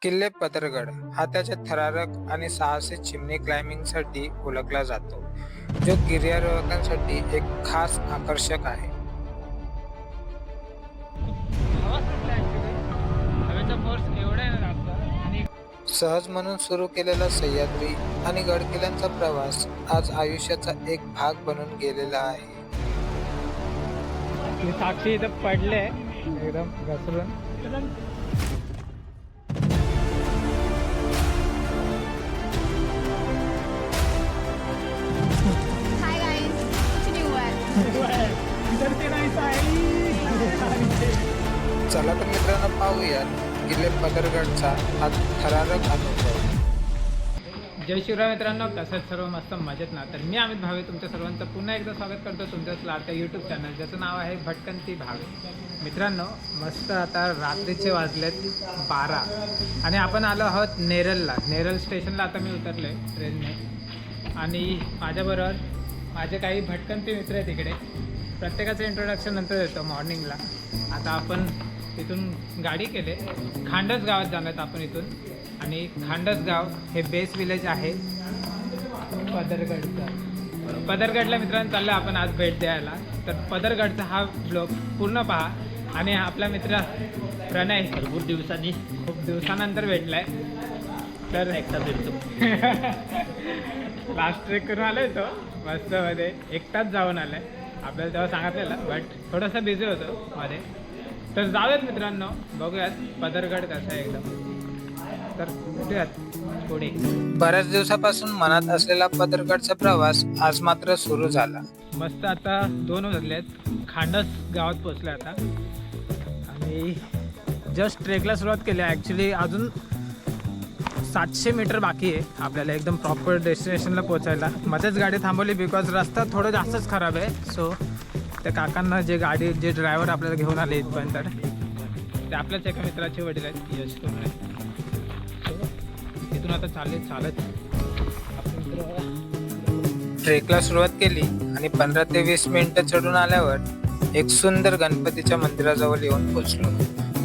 किल्ले पदरगड हा त्याच्या थरारक आणि साहसी चिमणी क्लाइम्बिंगसाठी ओळखला जातो, जो गिर्यारोहकांसाठी एक खास आकर्षक आहे. आवाज सुटला ॲक्च्युली. हवेचा फोर्स एवढा आहे ना रातचा. आणि सहज म्हणून सुरू केलेला सह्याद्री आणि गडकिल्ल्यांचा प्रवास आज आयुष्याचा एक भाग बनून गेलेला आहे. आपली साक्षी इथं पडले एकदम घसरून. Hi guys, कुछ नहीं हुआ है. चला तर मित्रांनो पाहूया किल्ले पदरगडचा हा थरारक अनुभव. जय शिवराय मित्रांनो, कसं सर्व मस्त मजेत ना. तर मी अमित भावे तुमच्या सर्वांचं पुन्हा एकदा स्वागत करतो तुमच्याच लाडक्या यूट्यूब चॅनल ज्याचं नाव आहे भटकंती भावे. मित्रांनो, मस्त आता रात्रीचे वाजलेत 12 आणि आपण आलो आहोत नेरलला. नेरल स्टेशनला आता मी उतरले ट्रेनने आणि माझ्याबरोबर माझे काही भटकंती मित्र आहेत तिकडे. प्रत्येकाचं इंट्रोडक्शन नंतर देतो मॉर्निंगला. आता आपण तिथून गाडी केले, खांडस गावात जाणार आहेत आपण इथून. आणि खांडस गाव हे बेस विलेज आहे पदरगडचं. पदरगडला मित्रांनो चाललं आपण आज भेट द्यायला. तर पदरगडचा हा ब्लॉग पूर्ण पहा. आणि आपला मित्र प्रणय भरपूर दिवसांनी खूप दिवसानंतर भेटलाय. तर एकटा भेटतो. लास्ट ट्रेक करून आलोय तो मस्तमध्ये, एकटाच जाऊन आलाय. आपल्याला तेव्हा सांगितलेलं बट थोडंसं बिझी होतो मध्ये. तर जाऊयात मित्रांनो, बघूयात पदरगड कसं आहे एकदम. तर भेटूयात पुढे. बऱ्याच दिवसापासून मनात असलेला पदरगडचा प्रवास आज मात्र सुरू झाला. मस्त आता 2 वाजलेत, खांडस गावात पोचले आता आणि जस्ट ट्रेकला सुरुवात केली. ॲक्च्युली अजून 700 मीटर बाकी आहे आपल्याला एकदम प्रॉपर डेस्टिनेशनला पोचायला. मध्येच गाडी थांबवली बिकॉज रस्ता थोडं जास्तच खराब आहे. सो त्या काकांना जे ड्रायव्हर आपल्याला घेऊन आले इथपर्यंत, ते आपल्याच एका मित्राचे वडील आहेत, यश करून. सो इथून आता चालत आपले मित्र ट्रेकला सुरुवात केली आणि 15 ते 20 मिनिटं चढून आल्यावर एक सुंदर गणपतीच्या मंदिराजवळ येऊन पोहोचलो.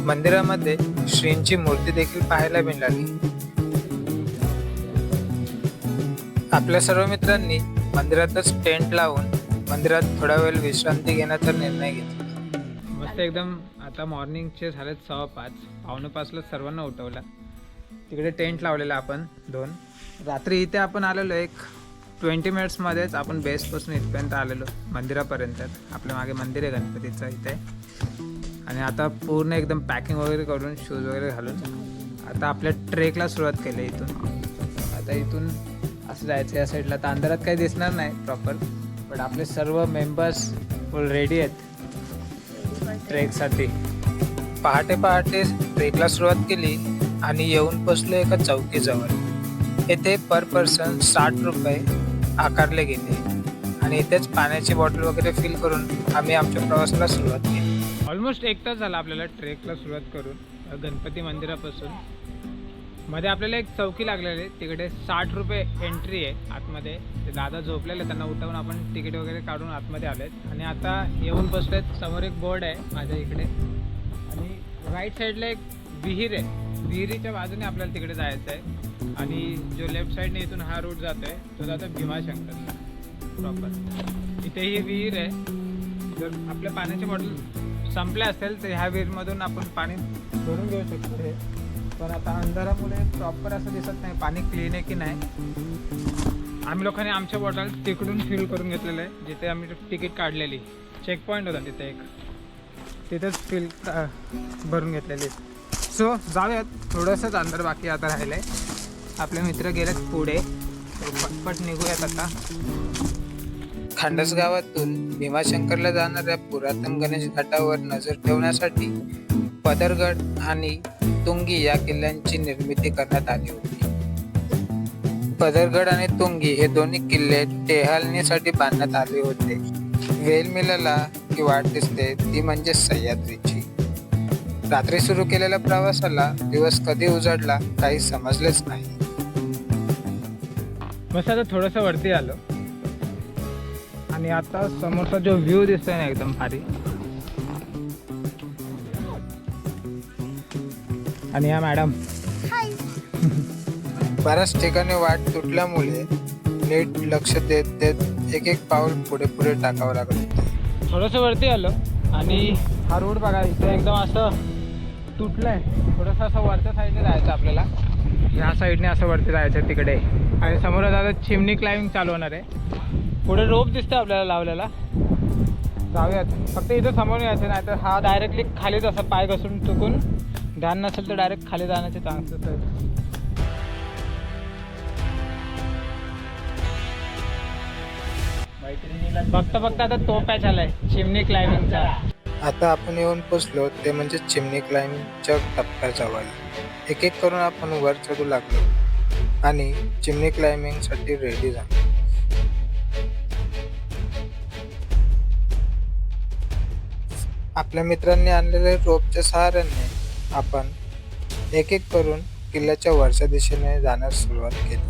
मंदिरामध्ये श्रींची मूर्ती देखील पाहायला मिळाली. आपल्या सर्व मित्रांनी मंदिरातच टेंट लावून मंदिरात थोडा वेळ विश्रांती घेण्याचा निर्णय घेतला. मस्त एकदम. आता मॉर्निंगचे झालेत 5:15. 4:45ला सर्वांना उठवला. तिकडे टेंट लावलेला आपण 2. रात्री इथे आपण आलेलो एक 20 मिनिट्समध्येच आपण बेसपासून इथपर्यंत आलेलो मंदिरापर्यंत. आपल्या मागे मंदिर आहे गणपतीचं इथे. आणि आता पूर्ण एकदम पॅकिंग वगैरे करून शूज वगैरे घालून आता आपल्या ट्रेकला सुरुवात केली इथून. आता इथून असं जायचं या साईडला. तर अंधारात काही दिसणार नाही प्रॉपर, बट आपले सर्व मेंबर्स फुल रेडी आहेत ट्रेकसाठी. पहाटे पहाटे ट्रेकला सुरुवात केली आणि येऊन पोचलो एका चौकीजवळ. येथे पर पर्सन 60 रुपये आकारले गेले आणि इथेच पाण्याची बॉटल वगैरे फिल करून आम्ही आमच्या प्रवासाला सुरुवात केली. ऑलमोस्ट 1 तास झाला आपल्याला ट्रेकला सुरुवात करून गणपती मंदिरापासून. मध्ये आपल्याला एक चौकी लागलेली आहे, तिकडे 60 रुपये एंट्री आहे आतमध्ये. ते दादा झोपलेले, त्यांना उठवून आपण तिकीट वगैरे काढून आतमध्ये आलेत. आणि आता येऊन बसलेत. समोर एक बोर्ड आहे माझ्या इकडे आणि राईट साईडला एक विहीर आहे. विहिरीच्या बाजूने आपल्याला तिकडे जायचं आहे. आणि जो लेफ्ट साईडने इथून हा रूट जातो आहे तो जातो भीमाशंकरला प्रॉपर. इथे ही विहीर आहे. जर आपल्या पाण्याची बॉटल संपल्या असेल तर ह्या विहीरमधून आपण पाणी भरून घेऊ शकतो हे. पण आता अंधारामुळे प्रॉपर असं दिसत नाही पाणी क्लीन आहे की नाही. आम्ही लोकांनी आमच्या बॉटल तिकडून फिल करून घेतलेलं आहे, जिथे आम्ही तिकीट काढलेली. चेक पॉईंट होता तिथे एक, तिथेच फिल भरून घेतलेली. सो जाऊयात. थोडंसंच अंधार बाकी आता राहिलं आहे. आपले मित्र गेलेत पुढे, पटपट निघूयात आता. खांडस गावातून भीमाशंकरला जाणाऱ्या पुरातन गणेश घाटावर नजर ठेवण्यासाठी पदरगड आणि तुंगी या किल्ल्यांची निर्मिती करण्यात आली होती. पदरगड आणि तुंगी हे दोन्ही किल्ले टेहळणीसाठी बांधण्यात आले होते. वेल मिळाला की वाट दिसते ती म्हणजे सह्याद्रीची. रात्री सुरू केलेल्या प्रवासाला दिवस कधी उजाडला काही समजलेच नाही. मस्त आता थोडंसं वरती आलो आणि आता समोरचा जो व्ह्यू दिसतोय ना एकदम भारी. आणि या मॅडम हाय. बऱ्याच ठिकाणी वाट तुटल्यामुळे नीट लक्ष देत देत एक एक पाऊल पुढे पुढे टाकावं लागत होतं. थोडंसं वरती आलो आणि हा रोड बघा इथे एकदम असं तुटलंय. थोडंसं असं वरच्या साईडने जायचं आपल्याला. ह्या साईडने असं वरती जायचं तिकडे आणि समोर आता चिमणी क्लाइम्बिंग चालू होणार आहे. पुढे रोप दिसतं आपल्याला लावलेला. जाऊयात. फक्त इथं समोर यायचं नाही तर हा डायरेक्टली खालीच असं पाय घसरून चुकून ध्यान नसेल तर डायरेक्ट खाली जाण्याचे चान्सेस आहेत. बघता बघता आता तो पॅच आलाय चिमणी क्लाइम्बिंगचा. आता आपण येऊन पोचलो ते म्हणजे चिमणी क्लाइम्बिंगच्या टप्प्याजवळ. एक एक करून आपण वर चढू लागलो आणि चिमणी क्लाइम्बिंगसाठी रेडी झालो. आपल्या मित्रांनी आणलेल्या रोपच्या सहाऱ्याने आपण एक एक करून किल्ल्याच्या वरच्या दिशेने जाण्यास सुरुवात केली.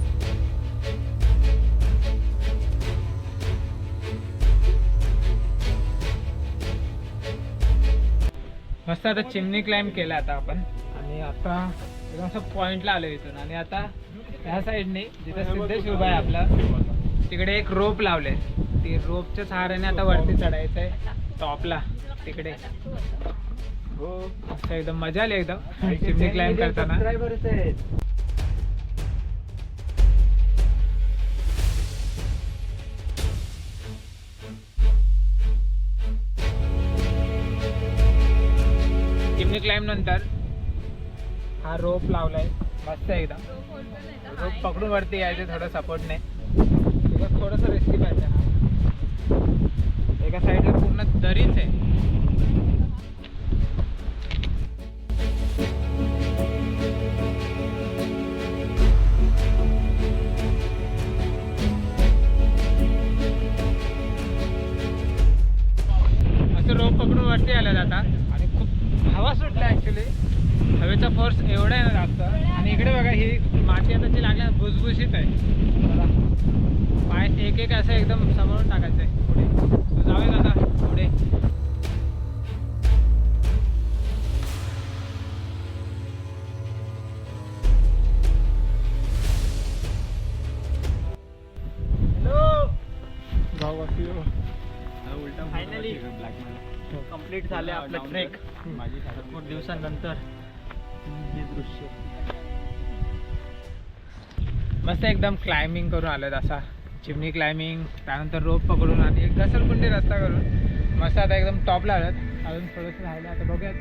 मस्त आता चिमणी क्लाइम्ब केला आता आपण आणि आता एकदम असं पॉइंटला आलो इथून. आणि आता ह्या साईडने जिथं सिद्धेश उभा आहे आपला तिकडे एक रोप लावले. ती रोपच्या सहाऱ्याने आता वरती चढायचं आहे टॉपला तिकडे. हो असं एकदम मजा आली एकदम चिमणी क्लाइम्ब करताना. चिमणी क्लाइम्ब नंतर हा रोप लावलाय मस्त एकदम. रोप पकडून वरती यायचे थोडं सपोर्टने. थोडंसं रिस्की पाहिजे. हा एका साईडला पूर्ण दरीच आहे. असं रोप पकडून वरती आलं जातात आणि खूप हवा सुटला ॲक्च्युली. हवेचा फोर्स एवढा आहे ना जास्त. आणि इकडे बघा ही माती आता जी लागल्या भुसभुशीत आहे. बघा पाय एक एक असं एकदम समोरून टाकायचं आहे पुढे. जाऊया आता पुढे. फायनली कंप्लीट झाले आपलं ट्रेक. भरपूर दिवसांनंतर हे दृश्य मस्त एकदम क्लाइम्बिंग करून आलं. असा चिमणी क्लाइम्बिंग त्यानंतर रोप पकडून आणि एक घसरगुंडी रस्ता करून मस्त आता एकदम टॉपला आलं. अजून थोडंसं राहिलं. आता बघूयात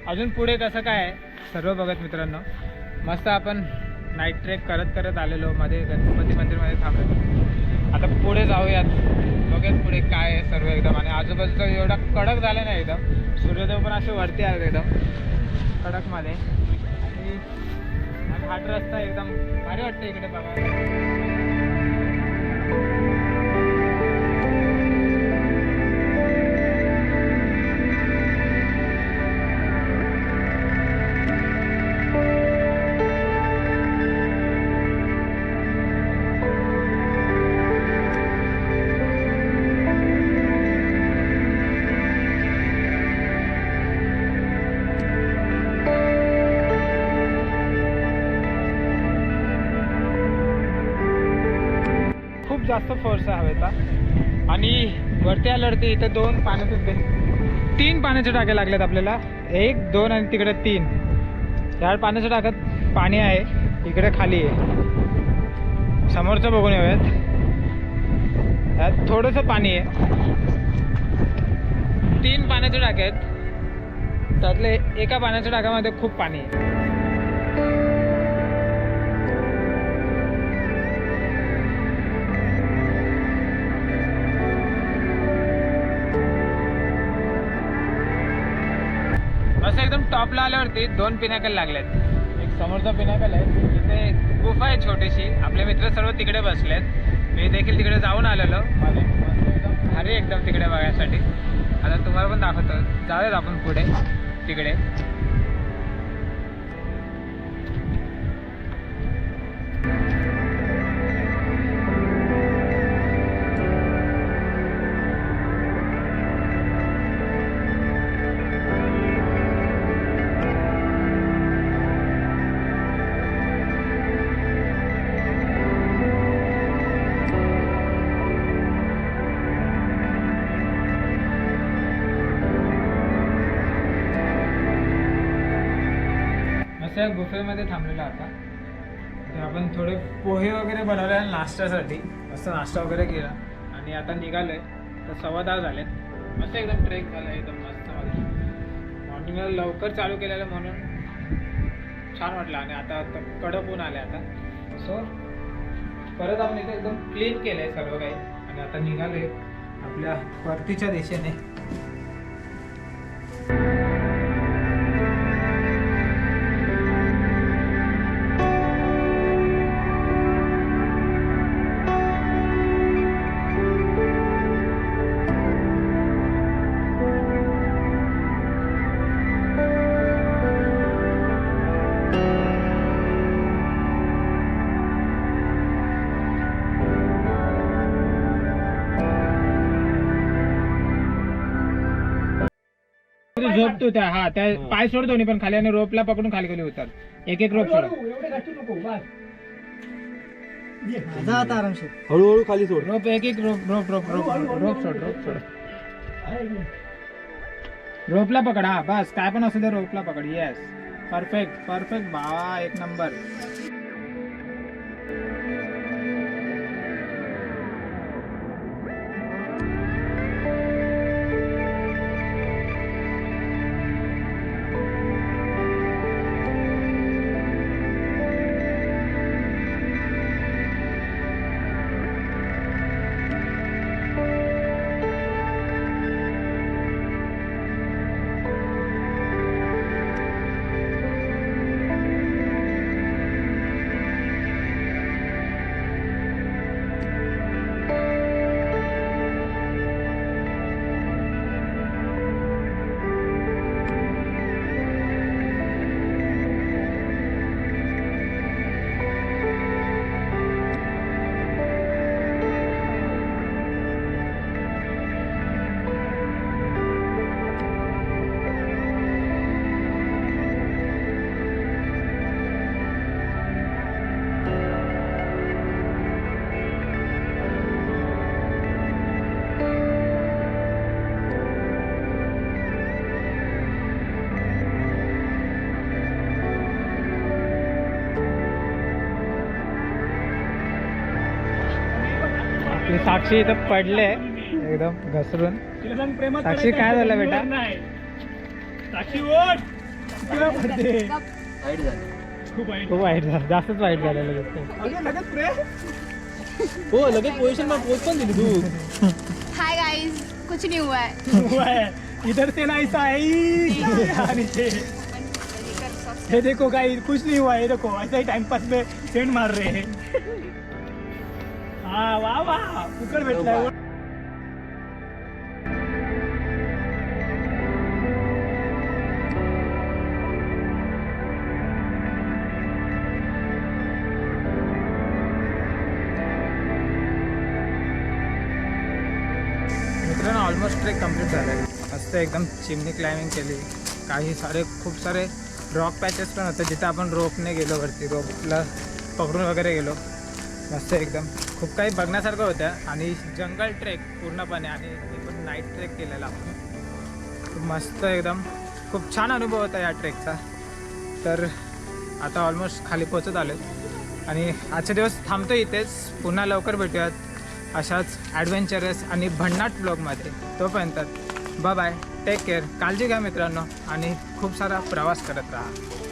अजून पुढे कसं काय आहे सर्व बघत मित्रांनो. मस्त आपण नाईट ट्रेक करत करत आलेलो. मध्ये गणपती मंदिरमध्ये थांबलेलो. आता पुढे जाऊयात बघूयात पुढे काय आहे सर्व एकदम. आणि आजूबाजूचं एवढा कडक झालं नाही एकदम. सूर्योदय पण असे वरती आले एकदम कडकमध्ये. आणि घाट रस्ता एकदम भारी वाटतं इकडे बघायला. जास्त फोर्स आहे हवेचा. आणि वरती आल्यावरती इथं तीन पाण्याच्या टाक्या लागल्यात आपल्याला. 1, 2 आणि तिकडे 3. या पाण्याच्या टाक्यात पाणी आहे. इकडे खाली आहे. समोरचं बघून येऊयात. यात थोडंसं पाणी आहे. 3 पाण्याच्या टाक्या आहेत. त्यातले एका पाण्याच्या टाक्यामध्ये खूप पाणी आहे. असं एकदम टॉपला आल्यावरती 2 पिनाकल लागलेत. एक समोरचा पिनाकल आहे तिथे गुफा आहे छोटीशी. आपले मित्र सर्व तिकडे बसलेत. मी देखील तिकडे जाऊन आलेलो. माझे एकदम भारी एकदम तिकडे बघायसाठी. आता तुम्हाला पण दाखवतो. जाऊयात आपण पुढे तिकडे. आपल्या बुफेमध्ये थांबलेला आता. तर आपण थोडे पोहे वगैरे बनवले नाश्त्यासाठी, मस्त नाश्ता वगैरे केला आणि आता निघालोय. तर 10:15 झाले. मस्त एकदम ट्रेक झाला, एकदम मस्त वाटलं. मॉर्निंगला लवकर चालू केलेलं म्हणून छान वाटलं आणि आता कडक ऊन आले आता. सो परत आपण इथे एकदम क्लीन केलं आहे सर्व काही आणि आता निघालोय आपल्या परतीच्या दिशेने. झोप तू त्या त्या पाय सोड दोन्ही पण खाली आणि रोपला पकडून खाली खाली उतर. एक रोप सोड. हळूहळू खाली सोड. रोप एक रोप रोप रोप रोप रोप सोड रोप सोड. रोपला पकड. हा बस काय पण असू दे रोपला पकड. येस परफेक्ट परफेक्ट भावा, एक नंबर. आपली साक्षी इथं पडले एकदम घसरून. साक्षी काय झालं बेटा? खूप वाईट झालं, जास्तच वाईट झालेलं. हो लगेच पोझिशन मध्ये पोच पण दिली तू. हाय गाइस, कुछ नहीं हुआ है. इधर से ना ऐसा है. ये देखो गाइस, कुछ नहीं हुआ है. देखो ऐसा ही टाइम पास में सेंड मार रहे हैं. हाँ वाह वाह, फुकट भेटलाय. मित्रांनो ऑलमोस्ट ट्रेक कम्प्लीट झाला आहे. मस्त एकदम चिमणी क्लाइम्बिंग केली. काही खूप सारे रॉक पॅचेस पण होते जिथे आपण रोपने गेलो, वरती रोपला पकडून वगैरे गेलो. मस्त एकदम खूप काही बघण्यासारखं होतं आणि जंगल ट्रेक पूर्णपणे आणि ते पण नाईट ट्रेक केलेला आपण. खूप मस्त एकदम खूप छान अनुभव होता या ट्रेकचा. तर आता ऑलमोस्ट खाली पोचत आलो आणि आजचे दिवस थांबतो इथेच. पुन्हा लवकर भेटूयात अशाच ॲडव्हेंचरस आणि भन्नाट ब्लॉगमध्ये. तोपर्यंत बाय बाय, टेक केअर, काळजी घ्या मित्रांनो आणि खूप सारा प्रवास करत राहा.